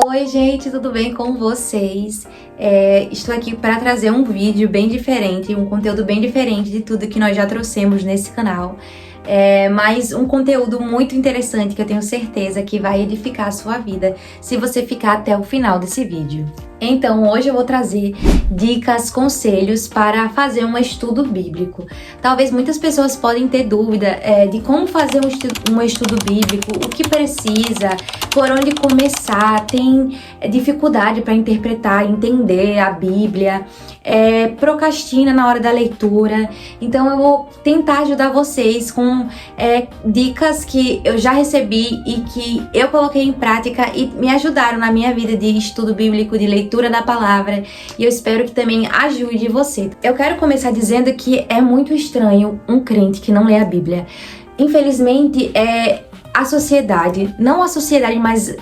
Oi gente, tudo bem com vocês? Estou aqui para trazer um vídeo bem diferente, um conteúdo bem diferente de tudo que nós já trouxemos nesse canal. Mas um conteúdo muito interessante que eu tenho certeza que vai edificar a sua vida se você ficar até o final desse vídeo. Então hoje eu vou trazer dicas, conselhos para fazer um estudo bíblico. Talvez muitas pessoas podem ter dúvida de como fazer um estudo bíblico, o que precisa, por onde começar, tem dificuldade para interpretar, entender a Bíblia, procrastina na hora da leitura. Então eu vou tentar ajudar vocês com dicas que eu já recebi e que eu coloquei em prática e me ajudaram na minha vida de estudo bíblico, de leitura da palavra, e eu espero que também ajude você. Eu quero começar dizendo que é muito estranho um crente que não lê a Bíblia. Infelizmente, a sociedade, não a sociedade, mas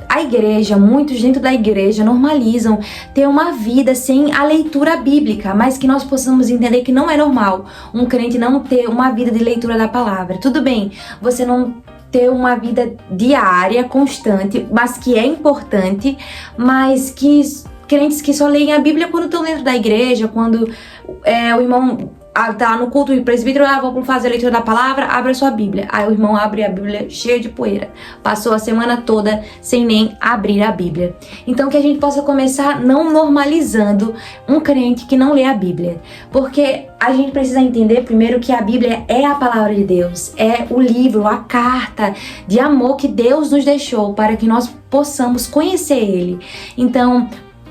a igreja, muitos dentro da igreja normalizam ter uma vida sem a leitura bíblica, mas que nós possamos entender que não é normal um crente não ter uma vida de leitura da palavra. Tudo bem, você não ter uma vida diária, constante, mas que é importante, mas que crentes que só leem a Bíblia quando estão dentro da igreja, quando o irmão tá no culto do presbítero, vou fazer a leitura da palavra, abre a sua Bíblia. Aí o irmão abre a Bíblia cheia de poeira. Passou a semana toda sem nem abrir a Bíblia. Então que a gente possa começar não normalizando um crente que não lê a Bíblia. Porque a gente precisa entender primeiro que a Bíblia é a palavra de Deus, é o livro, a carta de amor que Deus nos deixou para que nós possamos conhecer Ele. Então,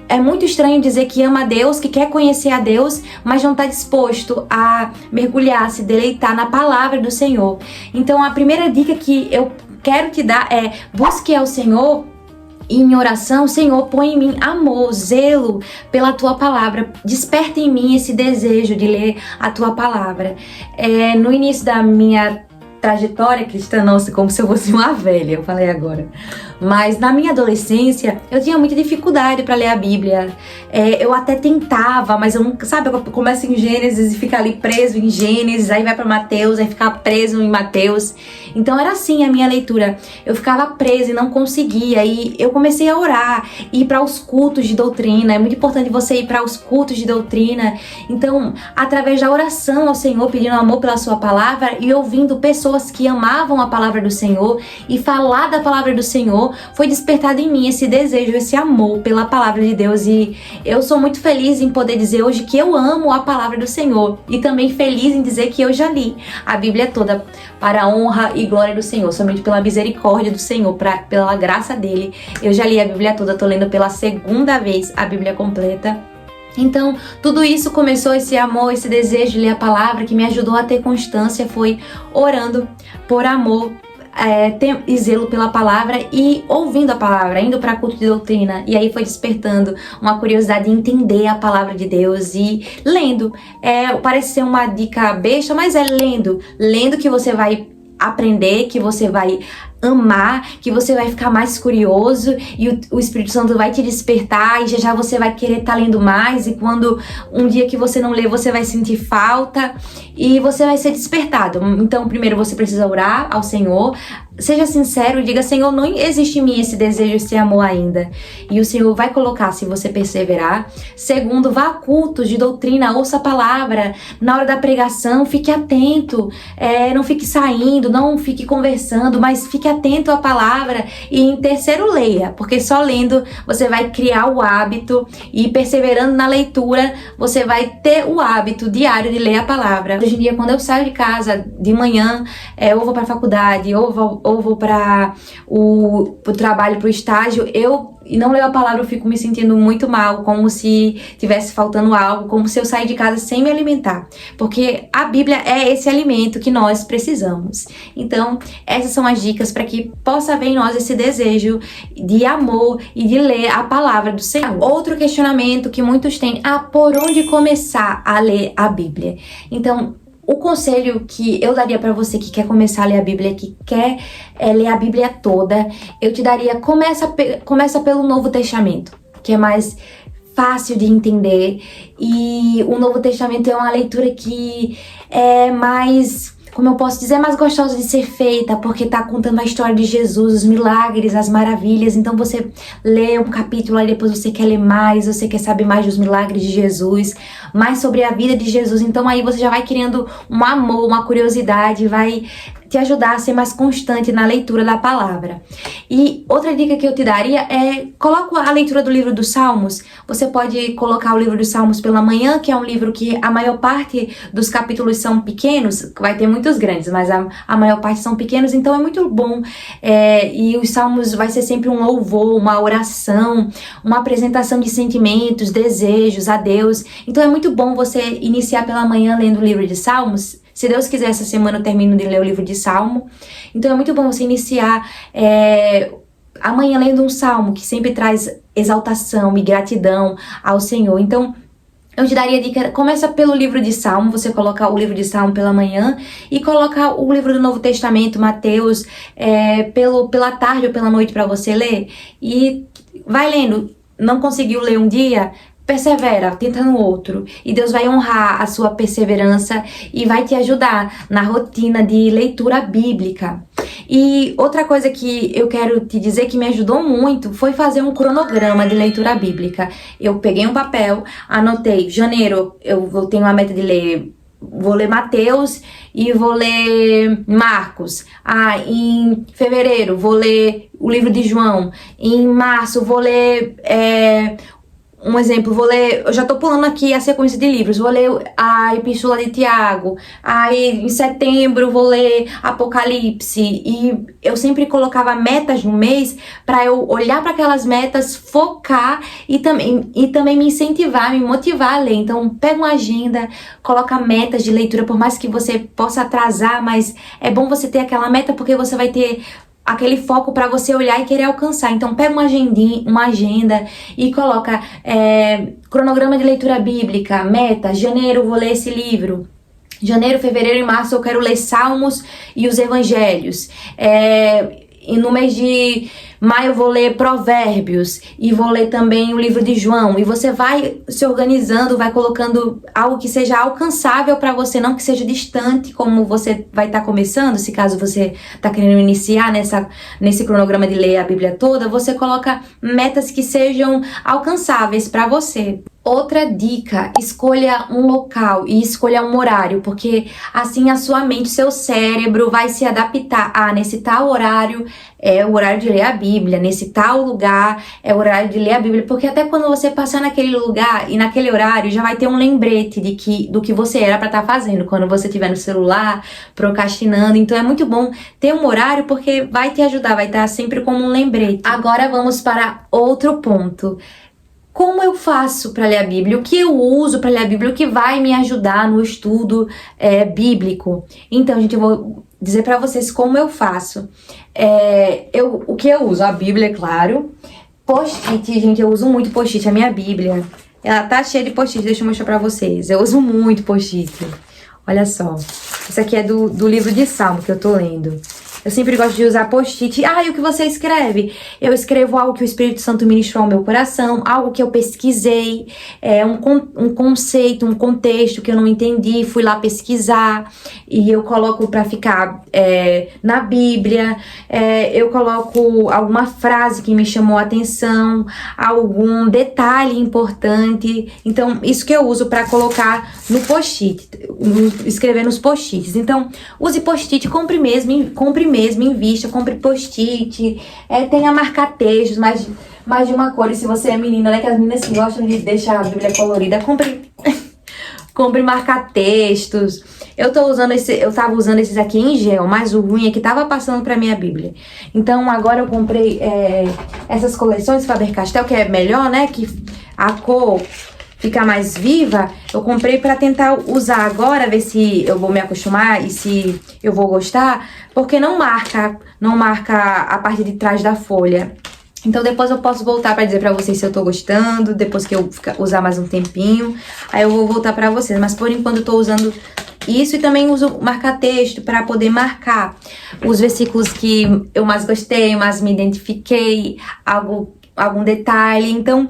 é muito estranho dizer que ama a Deus, que quer conhecer a Deus, mas não está disposto a mergulhar, se deleitar na palavra do Senhor. Então, a primeira dica que eu quero te dar é: busque ao Senhor em oração. Senhor, põe em mim amor, zelo pela Tua palavra. Desperta em mim esse desejo de ler a Tua palavra. No início da minha trajetória cristã, nossa, como se eu fosse uma velha, eu falei agora. Mas na minha adolescência, eu tinha muita dificuldade para ler a Bíblia. Eu até tentava, mas eu nunca, sabe, eu começo em Gênesis e fica ali preso em Gênesis, aí vai para Mateus, aí fica preso em Mateus. Então era assim a minha leitura. Eu ficava presa e não conseguia. E eu comecei a orar, ir para os cultos de doutrina. É muito importante você ir para os cultos de doutrina. Então, através da oração ao Senhor, pedindo amor pela Sua palavra e ouvindo pessoas que amavam a palavra do Senhor e falar da palavra do Senhor, foi despertado em mim esse desejo, esse amor pela palavra de Deus. E eu sou muito feliz em poder dizer hoje que eu amo a palavra do Senhor, e também feliz em dizer que eu já li a Bíblia toda para a honra e glória do Senhor, somente pela misericórdia do Senhor, pela graça dele. Eu já li a Bíblia toda, tô lendo pela segunda vez a Bíblia completa. Então, tudo isso começou, esse amor, esse desejo de ler a palavra, que me ajudou a ter constância, foi orando por amor e zelo pela palavra e ouvindo a palavra, indo para culto de doutrina. E aí foi despertando uma curiosidade de entender a palavra de Deus e lendo. Parece ser uma dica besta, mas lendo que você vai aprender, que você vai amar, que você vai ficar mais curioso e o Espírito Santo vai te despertar e já você vai querer estar lendo mais, e quando um dia que você não lê, você vai sentir falta e você vai ser despertado. Então, primeiro você precisa orar ao Senhor, seja sincero e diga: Senhor, não existe em mim esse desejo, esse amor ainda. E o Senhor vai colocar se você perseverar. Segundo, vá a cultos de doutrina, ouça a palavra. Na hora da pregação, fique atento, não fique saindo, não fique conversando, mas fique atento à palavra. E em terceiro, leia, porque só lendo você vai criar o hábito, e perseverando na leitura você vai ter o hábito diário de ler a palavra. Hoje em dia, quando eu saio de casa de manhã, ou vou para a faculdade, ou vou para o trabalho, para o estágio, e não leio a palavra, eu fico me sentindo muito mal, como se tivesse faltando algo, como se eu sair de casa sem me alimentar, porque a Bíblia é esse alimento que nós precisamos. Então, essas são as dicas para que possa haver em nós esse desejo de amor e de ler a palavra do Senhor. Outro questionamento que muitos têm: por onde começar a ler a Bíblia? Então, o conselho que eu daria para você que quer começar a ler a Bíblia, que quer ler a Bíblia toda, eu te daria: começa pelo Novo Testamento, que é mais fácil de entender, e o Novo Testamento é uma leitura que é mais como eu posso dizer, é mais gostosa de ser feita, porque tá contando a história de Jesus, os milagres, as maravilhas. Então você lê um capítulo, aí depois você quer ler mais, você quer saber mais dos milagres de Jesus, mais sobre a vida de Jesus. Então aí você já vai criando um amor, uma curiosidade, vai te ajudar a ser mais constante na leitura da palavra. E outra dica que eu te daria é, coloca a leitura do livro dos Salmos. Você pode colocar o livro dos Salmos pela manhã, que é um livro que a maior parte dos capítulos são pequenos, vai ter muitos grandes, mas a maior parte são pequenos, então é muito bom. E os Salmos vai ser sempre um louvor, uma oração, uma apresentação de sentimentos, desejos a Deus. Então é muito bom você iniciar pela manhã lendo o livro de Salmos. Se Deus quiser, essa semana eu termino de ler o livro de Salmo. Então é muito bom você iniciar amanhã lendo um salmo que sempre traz exaltação e gratidão ao Senhor. Então eu te daria a dica, começa pelo livro de Salmo, você coloca o livro de Salmo pela manhã e coloca o livro do Novo Testamento, Mateus, pela tarde ou pela noite para você ler. E vai lendo. Não conseguiu ler um dia? Persevera, tenta no outro, e Deus vai honrar a sua perseverança e vai te ajudar na rotina de leitura bíblica. E outra coisa que eu quero te dizer que me ajudou muito foi fazer um cronograma de leitura bíblica. Eu peguei um papel, anotei, janeiro eu tenho a meta de ler, vou ler Mateus e vou ler Marcos. Em fevereiro vou ler o livro de João. Em março vou ler... Um exemplo, vou ler, eu já tô pulando aqui a sequência de livros, vou ler a Epístola de Tiago, aí em setembro vou ler Apocalipse, e eu sempre colocava metas no mês para eu olhar para aquelas metas, focar e também me incentivar, me motivar a ler. Então pega uma agenda, coloca metas de leitura, por mais que você possa atrasar, mas é bom você ter aquela meta porque você vai ter aquele foco para você olhar e querer alcançar. Então pega uma agenda e coloca cronograma de leitura bíblica, meta, janeiro vou ler esse livro, janeiro, fevereiro e março eu quero ler Salmos e os Evangelhos, e no mês de maio eu vou ler Provérbios e vou ler também o livro de João. E você vai se organizando, vai colocando algo que seja alcançável para você, não que seja distante, como você vai estar começando. Se caso você está querendo iniciar nesse cronograma de ler a Bíblia toda, você coloca metas que sejam alcançáveis para você. Outra dica, escolha um local e escolha um horário, porque assim a sua mente, seu cérebro vai se adaptar. Nesse tal horário é o horário de ler a Bíblia, nesse tal lugar é o horário de ler a Bíblia, porque até quando você passar naquele lugar e naquele horário, já vai ter um lembrete do que você era para estar fazendo, quando você estiver no celular, procrastinando. Então é muito bom ter um horário, porque vai te ajudar, vai estar sempre como um lembrete. Agora vamos para outro ponto. Como eu faço para ler a Bíblia? O que eu uso para ler a Bíblia? O que vai me ajudar no estudo bíblico? Então, gente, eu vou dizer para vocês como eu faço. O que eu uso? A Bíblia, é claro. Post-it, gente, eu uso muito post-it. A minha Bíblia, ela tá cheia de post-it. Deixa eu mostrar para vocês. Eu uso muito post-it. Olha só. Isso aqui é do livro de Salmo que eu tô lendo. Eu sempre gosto de usar post-it. E o que você escreve? Eu escrevo algo que o Espírito Santo ministrou ao meu coração, algo que eu pesquisei, um conceito, um contexto que eu não entendi, fui lá pesquisar e eu coloco para ficar na Bíblia. Eu coloco alguma frase que me chamou a atenção, algum detalhe importante. Então, isso que eu uso para colocar no post-it, escrever nos post-its. Então, use post-it, compre mesmo, invista, compre post-it, tenha marca-textos, mais de uma cor. E se você é menina, né, que as meninas que gostam de deixar a Bíblia colorida, compre marca-textos. Eu tava usando esses aqui em gel, mas o ruim é que tava passando pra minha Bíblia. Então agora eu comprei essas coleções Faber-Castell, que é melhor, né, que a cor fica mais viva. Eu comprei para tentar usar agora, ver se eu vou me acostumar e se eu vou gostar, porque não marca a parte de trás da folha. Então depois eu posso voltar para dizer para vocês se eu tô gostando, depois que eu usar mais um tempinho, aí eu vou voltar para vocês. Mas por enquanto eu tô usando isso e também uso marca-texto para poder marcar os versículos que eu mais gostei, mais me identifiquei, algum detalhe. Então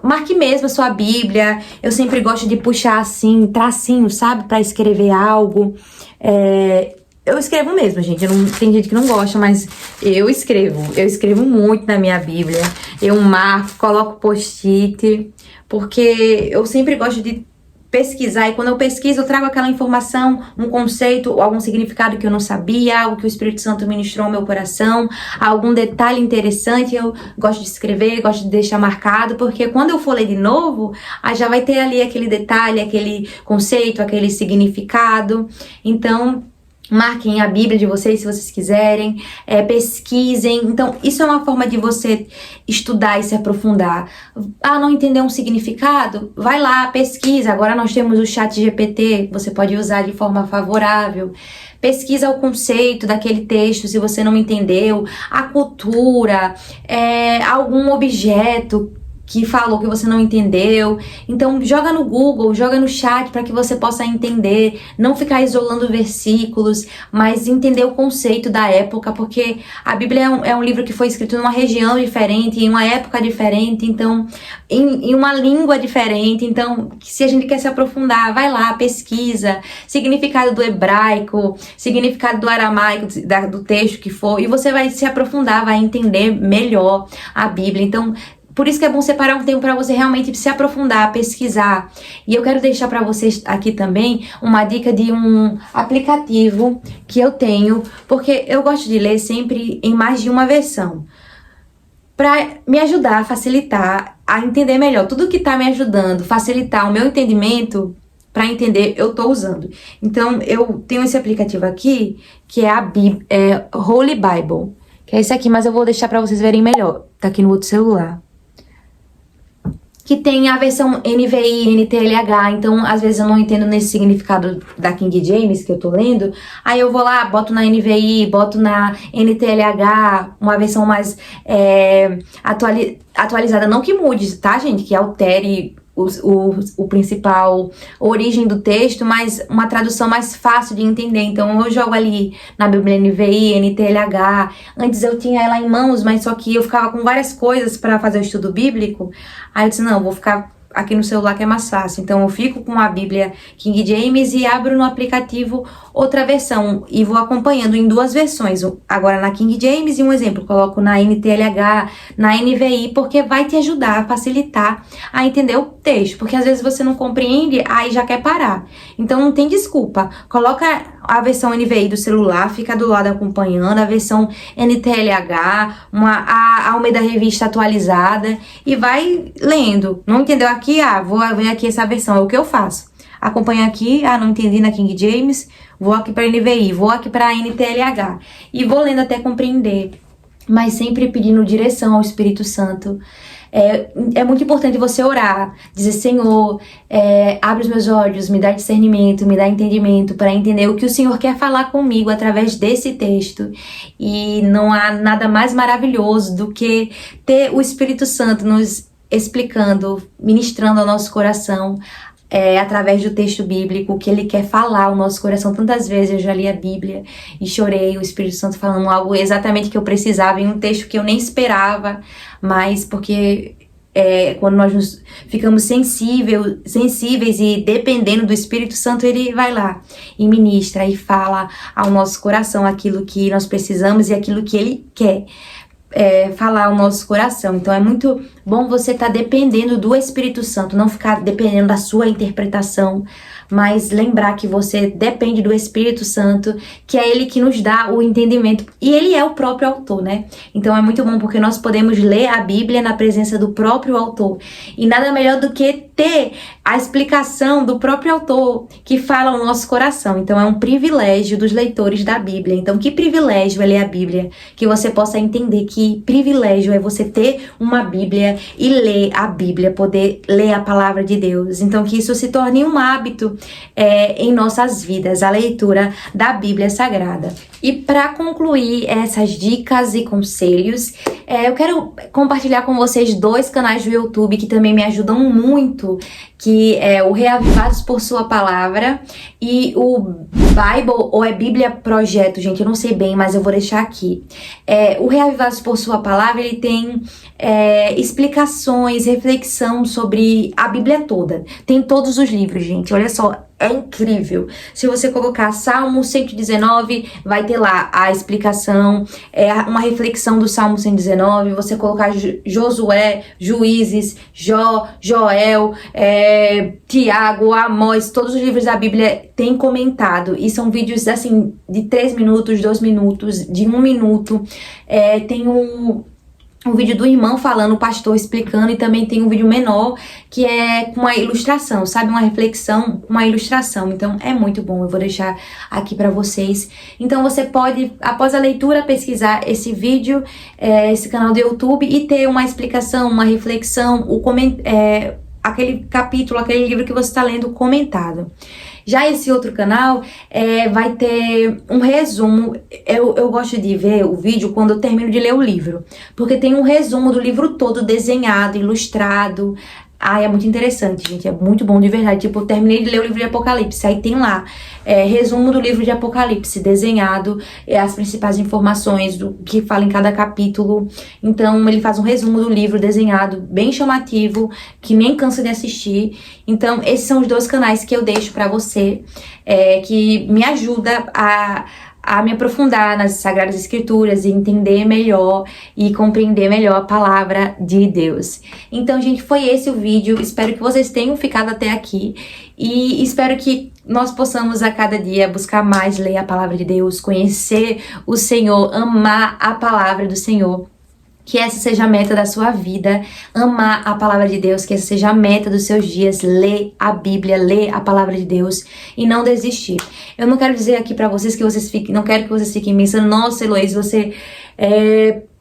marque mesmo a sua Bíblia. Eu sempre gosto de puxar assim, tracinho, sabe? Para escrever algo. Eu escrevo mesmo, gente. Tem gente que não gosta, mas eu escrevo. Eu escrevo muito na minha Bíblia. Eu marco, coloco post-it, porque eu sempre gosto de pesquisar. E quando eu pesquiso, eu trago aquela informação, um conceito, algum significado que eu não sabia, algo que o Espírito Santo ministrou ao meu coração, algum detalhe interessante. Eu gosto de escrever, gosto de deixar marcado, porque quando eu for ler de novo, aí já vai ter ali aquele detalhe, aquele conceito, aquele significado. Então, marquem a Bíblia de vocês, se vocês quiserem, pesquisem. Então, isso é uma forma de você estudar e se aprofundar. Não entendeu um significado? Vai lá, pesquisa. Agora nós temos o ChatGPT, você pode usar de forma favorável. Pesquisa o conceito daquele texto, se você não entendeu, a cultura, algum objeto que falou que você não entendeu. Então joga no Google, joga no chat para que você possa entender, não ficar isolando versículos, mas entender o conceito da época, porque a Bíblia é um livro que foi escrito numa região diferente, em uma época diferente, então em uma língua diferente. Então, se a gente quer se aprofundar, vai lá, pesquisa significado do hebraico, significado do aramaico, do texto que for, e você vai se aprofundar, vai entender melhor a Bíblia. Então, por isso que é bom separar um tempo para você realmente se aprofundar, pesquisar. E eu quero deixar para vocês aqui também uma dica de um aplicativo que eu tenho, porque eu gosto de ler sempre em mais de uma versão, para me ajudar a facilitar, a entender melhor. Tudo que está me ajudando, facilitar o meu entendimento, para entender, eu tô usando. Então, eu tenho esse aplicativo aqui, que é Holy Bible, que é esse aqui, mas eu vou deixar para vocês verem melhor. Tá aqui no outro celular. Que tem a versão NVI, NTLH, então às vezes eu não entendo nesse significado da King James que eu tô lendo, aí eu vou lá, boto na NVI, boto na NTLH, uma versão mais atualizada, não que mude, tá, gente, que altere o principal origem do texto, mas uma tradução mais fácil de entender. Então eu jogo ali na Bíblia NVI, NTLH. Antes eu tinha ela em mãos, mas só que eu ficava com várias coisas para fazer o estudo bíblico. Aí eu disse, não, vou ficar aqui no celular que é mais fácil. Então eu fico com a Bíblia King James e abro no aplicativo outra versão e vou acompanhando em duas versões, agora na King James e um exemplo, coloco na NTLH, na NVI, porque vai te ajudar a facilitar a entender o texto, porque às vezes você não compreende, aí já quer parar. Então não tem desculpa, coloca a versão NVI do celular, fica do lado acompanhando, a versão NTLH, a Almeida Revista atualizada e vai lendo. Não entendeu aqui? Vou ver aqui essa versão, é o que eu faço. Acompanha aqui, não entendi na King James, vou aqui para NVI, vou aqui para NTLH e vou lendo até compreender, mas sempre pedindo direção ao Espírito Santo. É muito importante você orar, dizer, Senhor, abre os meus olhos, me dá discernimento, me dá entendimento para entender o que o Senhor quer falar comigo através desse texto. E não há nada mais maravilhoso do que ter o Espírito Santo nos explicando, ministrando ao nosso coração, através do texto bíblico, o que ele quer falar ao nosso coração. Tantas vezes eu já li a Bíblia e chorei, o Espírito Santo falando algo exatamente que eu precisava, em um texto que eu nem esperava, mas porque quando nós ficamos sensíveis e dependendo do Espírito Santo, ele vai lá e ministra e fala ao nosso coração aquilo que nós precisamos e aquilo que ele quer falar ao nosso coração. Então é muito bom você estar dependendo do Espírito Santo, não ficar dependendo da sua interpretação, mas lembrar que você depende do Espírito Santo, que é ele que nos dá o entendimento, e ele é o próprio autor, né? Então é muito bom porque nós podemos ler a Bíblia na presença do próprio autor, e nada melhor do que ter a explicação do próprio autor que fala ao nosso coração. Então é um privilégio dos leitores da Bíblia. Então que privilégio é ler a Bíblia, que você possa entender que privilégio é você ter uma Bíblia e ler a Bíblia, poder ler a palavra de Deus. Então que isso se torne um hábito em nossas vidas, a leitura da Bíblia Sagrada. E para concluir essas dicas e conselhos, eu quero compartilhar com vocês 2 canais do YouTube que também me ajudam muito, que é o Reavivados por Sua Palavra e o Bible, ou é Bíblia Projeto, gente, eu não sei bem, mas eu vou deixar aqui. O Reavivados por Sua Palavra, ele tem explicações, reflexão sobre a Bíblia toda. Tem todos os livros, gente, olha só. é incrível. Se você colocar Salmo 119, vai ter lá a explicação, uma reflexão do Salmo 119. Você colocar Josué, Juízes, Jó, Joel, Tiago, Amós, todos os livros da Bíblia tem comentado. E são vídeos assim de 3 minutos, 2 minutos, de 1 minuto. Tem um vídeo do irmão falando, o pastor explicando, e também tem um vídeo menor que é com uma ilustração, sabe? Uma reflexão, uma ilustração. Então é muito bom, eu vou deixar aqui pra vocês. Então você pode, após a leitura, pesquisar esse vídeo, esse canal do YouTube, e ter uma explicação, uma reflexão, aquele capítulo, aquele livro que você está lendo comentado. Já esse outro canal vai ter um resumo. Eu gosto de ver o vídeo quando eu termino de ler o livro, porque tem um resumo do livro todo desenhado, ilustrado. É muito interessante, gente, é muito bom de verdade. Tipo, eu terminei de ler o livro de Apocalipse, aí tem lá resumo do livro de Apocalipse, desenhado, as principais informações do que fala em cada capítulo. Então ele faz um resumo do livro desenhado, bem chamativo, que nem cansa de assistir. Então esses são os 2 canais que eu deixo pra você, que me ajuda a me aprofundar nas Sagradas Escrituras e entender melhor e compreender melhor a palavra de Deus. Então, gente, foi esse o vídeo. Espero que vocês tenham ficado até aqui e espero que nós possamos a cada dia buscar mais ler a palavra de Deus, conhecer o Senhor, amar a palavra do Senhor. Que essa seja a meta da sua vida, amar a palavra de Deus, que essa seja a meta dos seus dias, ler a Bíblia, ler a palavra de Deus e não desistir. Eu não quero dizer aqui pra vocês que vocês fiquem, não quero que vocês fiquem pensando, nossa, Heloísa, você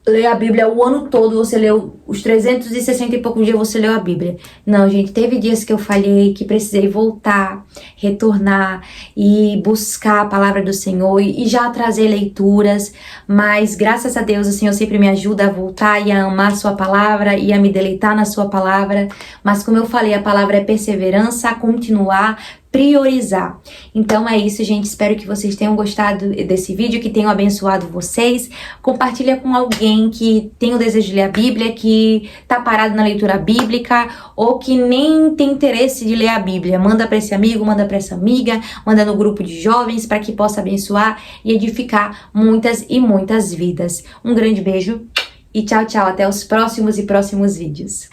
lê a Bíblia o ano todo, você leu os 360 e poucos dias, você leu a Bíblia. Não, gente, teve dias que eu falhei, que precisei voltar, retornar e buscar a palavra do Senhor e já trazer leituras, mas graças a Deus o Senhor sempre me ajuda a voltar e a amar a sua palavra e a me deleitar na sua palavra. Mas como eu falei, a palavra é perseverança, continuar, priorizar. Então é isso, gente. Espero que vocês tenham gostado desse vídeo, que tenham abençoado vocês. Compartilha com alguém que tem o desejo de ler a Bíblia, que tá parado na leitura bíblica ou que nem tem interesse de ler a Bíblia. Manda para esse amigo, manda para essa amiga, manda no grupo de jovens para que possa abençoar e edificar muitas e muitas vidas. Um grande beijo e tchau, tchau. Até os próximos vídeos.